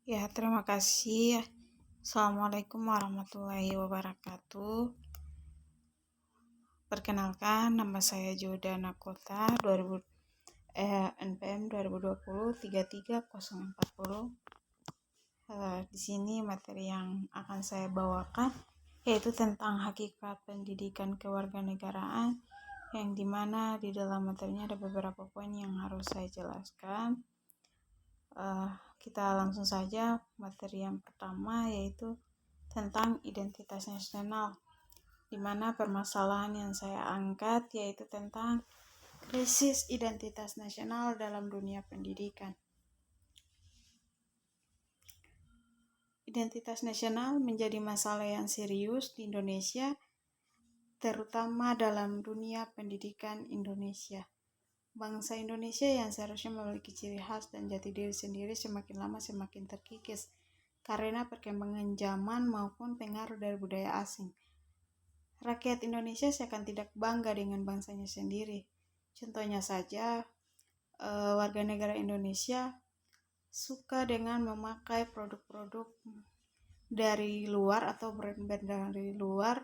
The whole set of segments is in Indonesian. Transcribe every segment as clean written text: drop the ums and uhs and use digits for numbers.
Ya, terima kasih. Assalamualaikum warahmatullahi wabarakatuh. Perkenalkan, nama saya Jordana Kota, NPM 2020 33040. Di sini materi yang akan saya bawakan yaitu tentang hakikat pendidikan kewarganegaraan, yang dimana di dalam materinya ada beberapa poin yang harus saya jelaskan. Kita langsung saja materi yang pertama, yaitu tentang identitas nasional, di mana permasalahan yang saya angkat yaitu tentang krisis identitas nasional dalam dunia pendidikan. Identitas nasional menjadi masalah yang serius di Indonesia, terutama dalam dunia pendidikan Indonesia. Bangsa Indonesia yang seharusnya memiliki ciri khas dan jati diri sendiri semakin lama semakin terkikis karena perkembangan zaman maupun pengaruh dari budaya asing. Rakyat Indonesia seakan tidak bangga dengan bangsanya sendiri. Contohnya saja, warga negara Indonesia suka dengan memakai produk-produk dari luar atau brand-brand dari luar,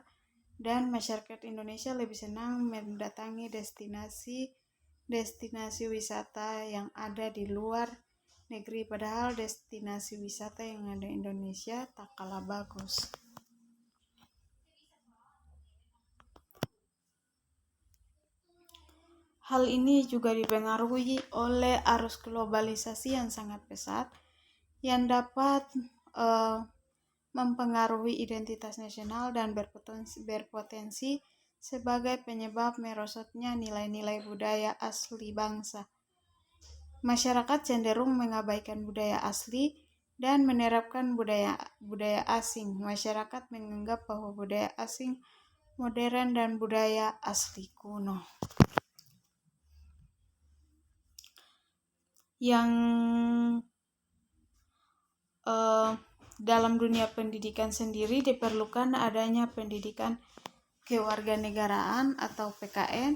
dan masyarakat Indonesia lebih senang mendatangi destinasi wisata yang ada di luar negeri, padahal destinasi wisata yang ada di Indonesia tak kalah bagus. Hal ini juga dipengaruhi oleh arus globalisasi yang sangat pesat yang dapat mempengaruhi identitas nasional dan berpotensi sebagai penyebab merosotnya nilai-nilai budaya asli bangsa. Masyarakat cenderung mengabaikan budaya asli dan menerapkan budaya asing. Masyarakat menganggap bahwa budaya asing modern dan budaya asli kuno. Yang dalam dunia pendidikan sendiri diperlukan adanya pendidikan kewarganegaraan atau PKN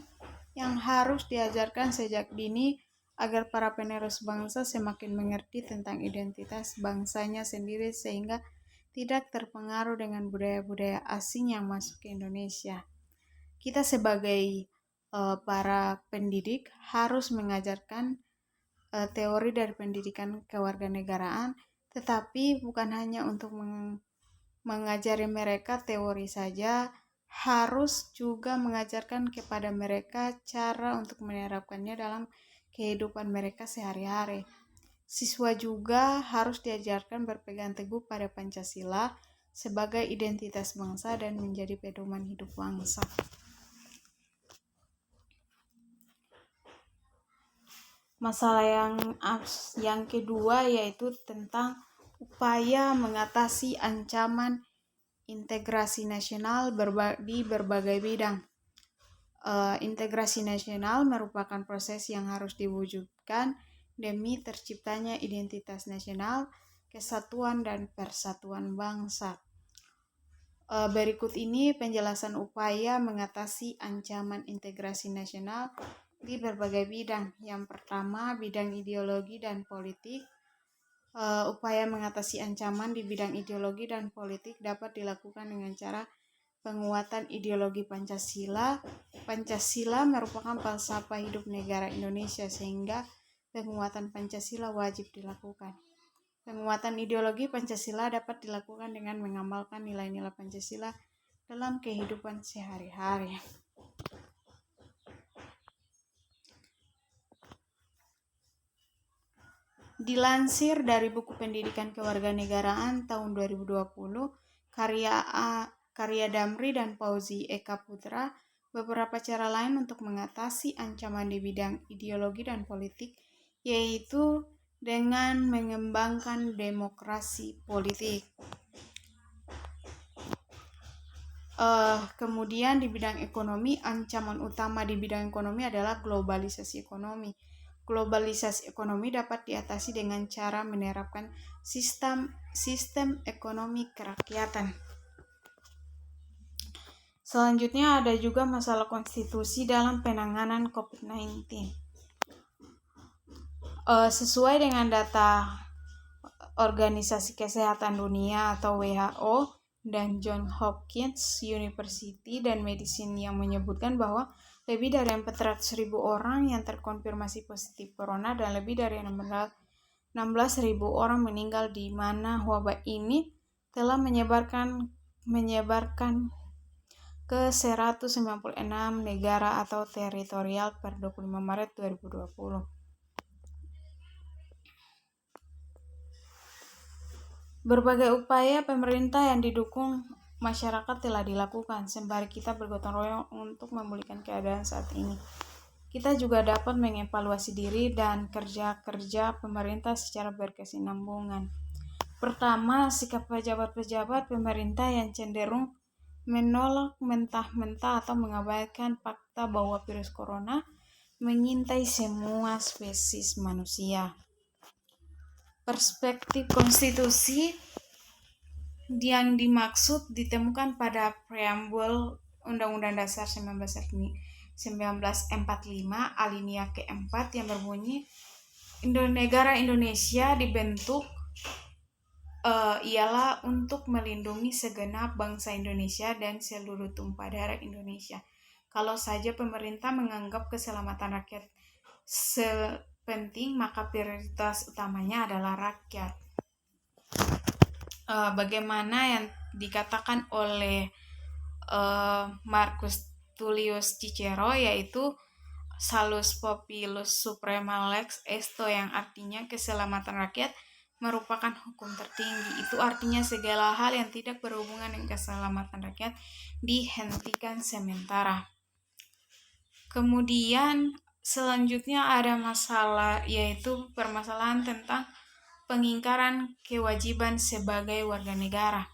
yang harus diajarkan sejak dini agar para penerus bangsa semakin mengerti tentang identitas bangsanya sendiri sehingga tidak terpengaruh dengan budaya-budaya asing yang masuk ke Indonesia. Kita sebagai para pendidik harus mengajarkan teori dari pendidikan kewarganegaraan, tetapi bukan hanya untuk mengajari mereka teori saja, harus juga mengajarkan kepada mereka cara untuk menerapkannya dalam kehidupan mereka sehari-hari. Siswa juga harus diajarkan berpegang teguh pada Pancasila sebagai identitas bangsa dan menjadi pedoman hidup bangsa. Masalah yang kedua yaitu tentang upaya mengatasi ancaman integrasi nasional di berbagai bidang. Integrasi nasional merupakan proses yang harus diwujudkan demi terciptanya identitas nasional, kesatuan dan persatuan bangsa. Berikut ini penjelasan upaya mengatasi ancaman integrasi nasional di berbagai bidang. Yang pertama, bidang ideologi dan politik. Upaya mengatasi ancaman di bidang ideologi dan politik dapat dilakukan dengan cara penguatan ideologi Pancasila. Pancasila merupakan falsafah hidup negara Indonesia sehingga penguatan Pancasila wajib dilakukan. Penguatan ideologi Pancasila dapat dilakukan dengan mengamalkan nilai-nilai Pancasila dalam kehidupan sehari-hari. Dilansir dari buku Pendidikan Kewarganegaraan tahun 2020, karya Damri dan Fauzi Eka Putra, beberapa cara lain untuk mengatasi ancaman di bidang ideologi dan politik yaitu dengan mengembangkan demokrasi politik. Kemudian di bidang ekonomi, ancaman utama di bidang ekonomi adalah globalisasi ekonomi. Globalisasi ekonomi dapat diatasi dengan cara menerapkan sistem ekonomi kerakyatan. Selanjutnya ada juga masalah konstitusi dalam penanganan COVID-19. Sesuai dengan data Organisasi Kesehatan Dunia atau WHO dan Johns Hopkins University dan Medicine yang menyebutkan bahwa lebih dari 400.000 orang yang terkonfirmasi positif corona dan lebih dari 16.000 orang meninggal, di mana wabah ini telah menyebarkan ke 196 negara atau teritorial per 25 Maret 2020. Berbagai upaya pemerintah yang didukung masyarakat telah dilakukan sembari kita bergotong royong untuk memulihkan keadaan saat ini. Kita juga dapat mengevaluasi diri dan kerja-kerja pemerintah secara berkesinambungan. Pertama, sikap pejabat-pejabat pemerintah yang cenderung menolak mentah-mentah atau mengabaikan fakta bahwa virus corona mengintai semua spesies manusia. Perspektif konstitusi yang dimaksud ditemukan pada preambul Undang-Undang Dasar 1945 alinea keempat yang berbunyi, negara Indonesia dibentuk ialah untuk melindungi segenap bangsa Indonesia dan seluruh tumpah darah Indonesia. Kalau saja pemerintah menganggap keselamatan rakyat penting, maka prioritas utamanya adalah rakyat. Bagaimana yang dikatakan oleh Marcus Tullius Cicero, yaitu salus populus suprema lex esto, yang artinya keselamatan rakyat merupakan hukum tertinggi. Itu artinya segala hal yang tidak berhubungan dengan keselamatan rakyat dihentikan sementara. Kemudian selanjutnya ada masalah, yaitu permasalahan tentang pengingkaran kewajiban sebagai warga negara.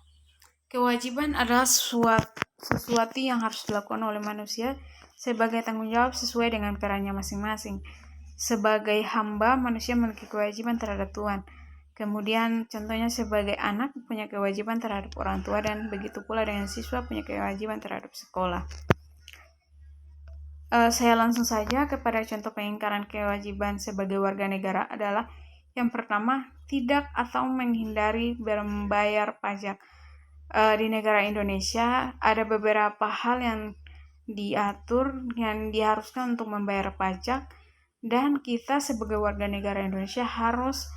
Kewajiban adalah sesuatu yang harus dilakukan oleh manusia sebagai tanggung jawab sesuai dengan perannya masing-masing. Sebagai hamba, manusia memiliki kewajiban terhadap Tuhan. Kemudian contohnya sebagai anak punya kewajiban terhadap orang tua, dan begitu pula dengan siswa punya kewajiban terhadap sekolah. Saya langsung saja kepada contoh pengingkaran kewajiban sebagai warga negara adalah yang pertama, tidak atau menghindari membayar pajak. Di negara Indonesia ada beberapa hal yang diatur yang diharuskan untuk membayar pajak, dan kita sebagai warga negara Indonesia harus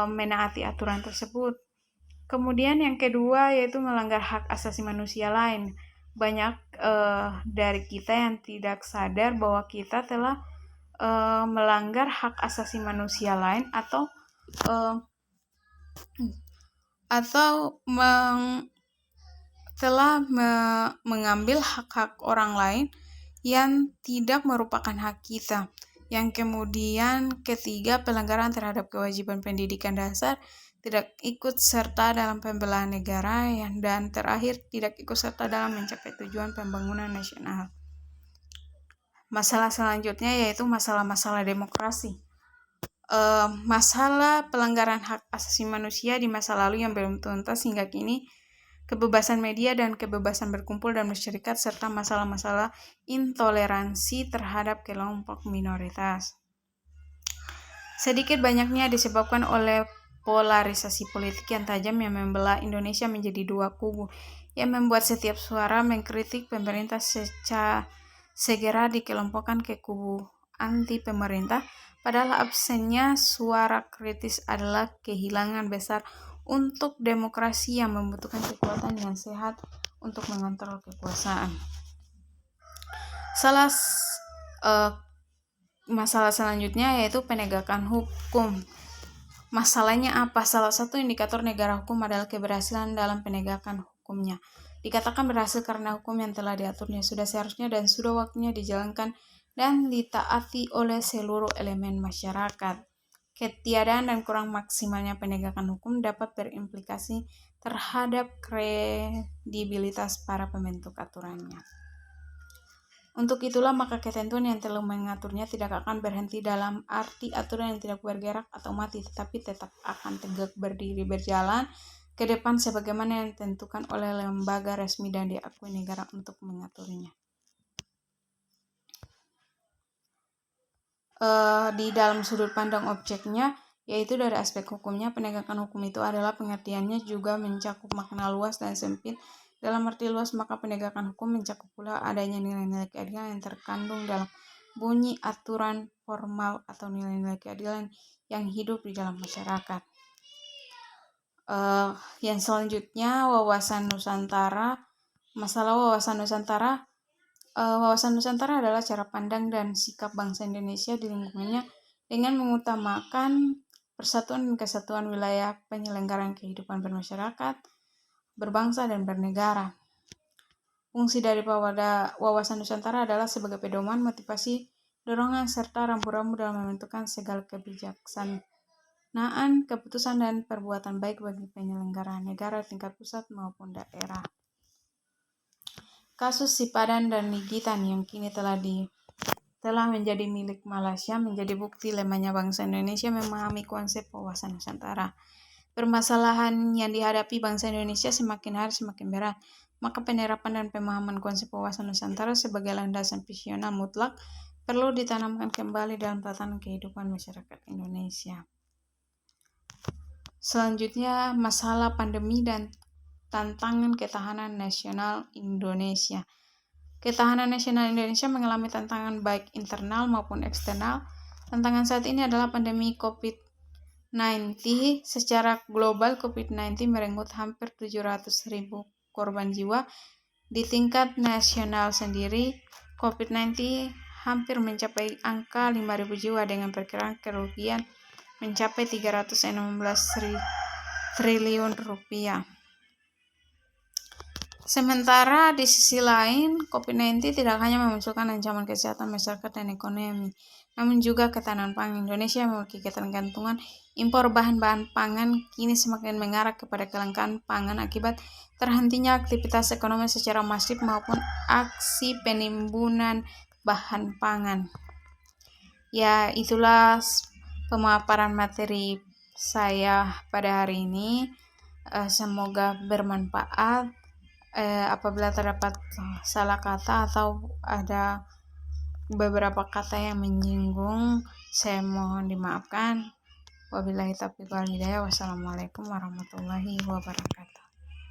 menaati aturan tersebut. Kemudian yang kedua yaitu melanggar hak asasi manusia lain. Banyak dari kita yang tidak sadar bahwa kita telah melanggar hak asasi manusia lain atau telah mengambil hak-hak orang lain yang tidak merupakan hak kita. Yang kemudian ketiga, pelanggaran terhadap kewajiban pendidikan dasar, tidak ikut serta dalam pembelahan negara, dan terakhir tidak ikut serta dalam mencapai tujuan pembangunan nasional. Masalah selanjutnya yaitu masalah-masalah demokrasi. Masalah pelanggaran hak asasi manusia di masa lalu yang belum tuntas hingga kini, kebebasan media dan kebebasan berkumpul dan berserikat, serta masalah-masalah intoleransi terhadap kelompok minoritas. Sedikit banyaknya disebabkan oleh polarisasi politik yang tajam yang membelah Indonesia menjadi dua kubu, yang membuat setiap suara mengkritik pemerintah segera dikelompokkan ke kubu anti pemerintah, padahal absennya suara kritis adalah kehilangan besar untuk demokrasi yang membutuhkan kekuatan yang sehat untuk mengontrol kekuasaan. Masalah selanjutnya yaitu penegakan hukum. Masalahnya apa? Salah satu indikator negara hukum adalah keberhasilan dalam penegakan hukumnya. Dikatakan berhasil karena hukum yang telah diaturnya sudah seharusnya dan sudah waktunya dijalankan dan ditaati oleh seluruh elemen masyarakat. Ketiadaan dan kurang maksimalnya penegakan hukum dapat berimplikasi terhadap kredibilitas para pembentuk aturannya. Untuk itulah maka ketentuan yang telah mengaturnya tidak akan berhenti dalam arti aturan yang tidak bergerak atau mati, tetapi tetap akan tegak berdiri berjalan ke depan sebagaimana yang ditentukan oleh lembaga resmi dan diakui negara untuk mengaturnya. Di dalam sudut pandang objeknya, yaitu dari aspek hukumnya, penegakan hukum itu adalah pengertiannya juga mencakup makna luas dan sempit. Dalam arti luas, maka penegakan hukum mencakup pula adanya nilai-nilai keadilan yang terkandung dalam bunyi aturan formal atau nilai-nilai keadilan yang hidup di dalam masyarakat. Yang selanjutnya, wawasan Nusantara. Masalah wawasan Nusantara. Wawasan Nusantara adalah cara pandang dan sikap bangsa Indonesia di lingkungannya dengan mengutamakan persatuan dan kesatuan wilayah penyelenggaraan kehidupan bermasyarakat, berbangsa, dan bernegara. Fungsi dari wawasan Nusantara adalah sebagai pedoman, motivasi, dorongan, serta rambu-rambu dalam menentukan segala kebijaksanaan, keputusan, dan perbuatan baik bagi penyelenggaraan negara tingkat pusat maupun daerah. Kasus Sipadan dan Ligitan yang kini telah menjadi milik Malaysia menjadi bukti lemahnya bangsa Indonesia memahami konsep wawasan Nusantara. Permasalahan yang dihadapi bangsa Indonesia semakin hari semakin berat, maka penerapan dan pemahaman konsep wawasan Nusantara sebagai landasan visional mutlak perlu ditanamkan kembali dalam tatanan kehidupan masyarakat Indonesia. Selanjutnya, masalah pandemi dan tantangan ketahanan nasional Indonesia. Ketahanan nasional Indonesia mengalami tantangan baik internal maupun eksternal. Tantangan saat ini adalah pandemi COVID-19. Secara global, COVID-19 merenggut hampir 700.000 korban jiwa. Di tingkat nasional sendiri, COVID-19 hampir mencapai angka 5.000 jiwa dengan perkiraan kerugian mencapai 316 triliun rupiah. Sementara di sisi lain, COVID-19 tidak hanya memunculkan ancaman kesehatan masyarakat dan ekonomi, namun juga ketahanan pangan. Indonesia memiliki ketergantungan impor bahan-bahan pangan kini semakin mengarah kepada kelangkaan pangan akibat terhentinya aktivitas ekonomi secara masif maupun aksi penimbunan bahan pangan. Ya, itulah pemaparan materi saya pada hari ini. Semoga bermanfaat. Apabila terdapat salah kata atau ada beberapa kata yang menyinggung, saya mohon dimaafkan. Wabillahi taufiq wal hidayah. Wassalamualaikum warahmatullahi wabarakatuh.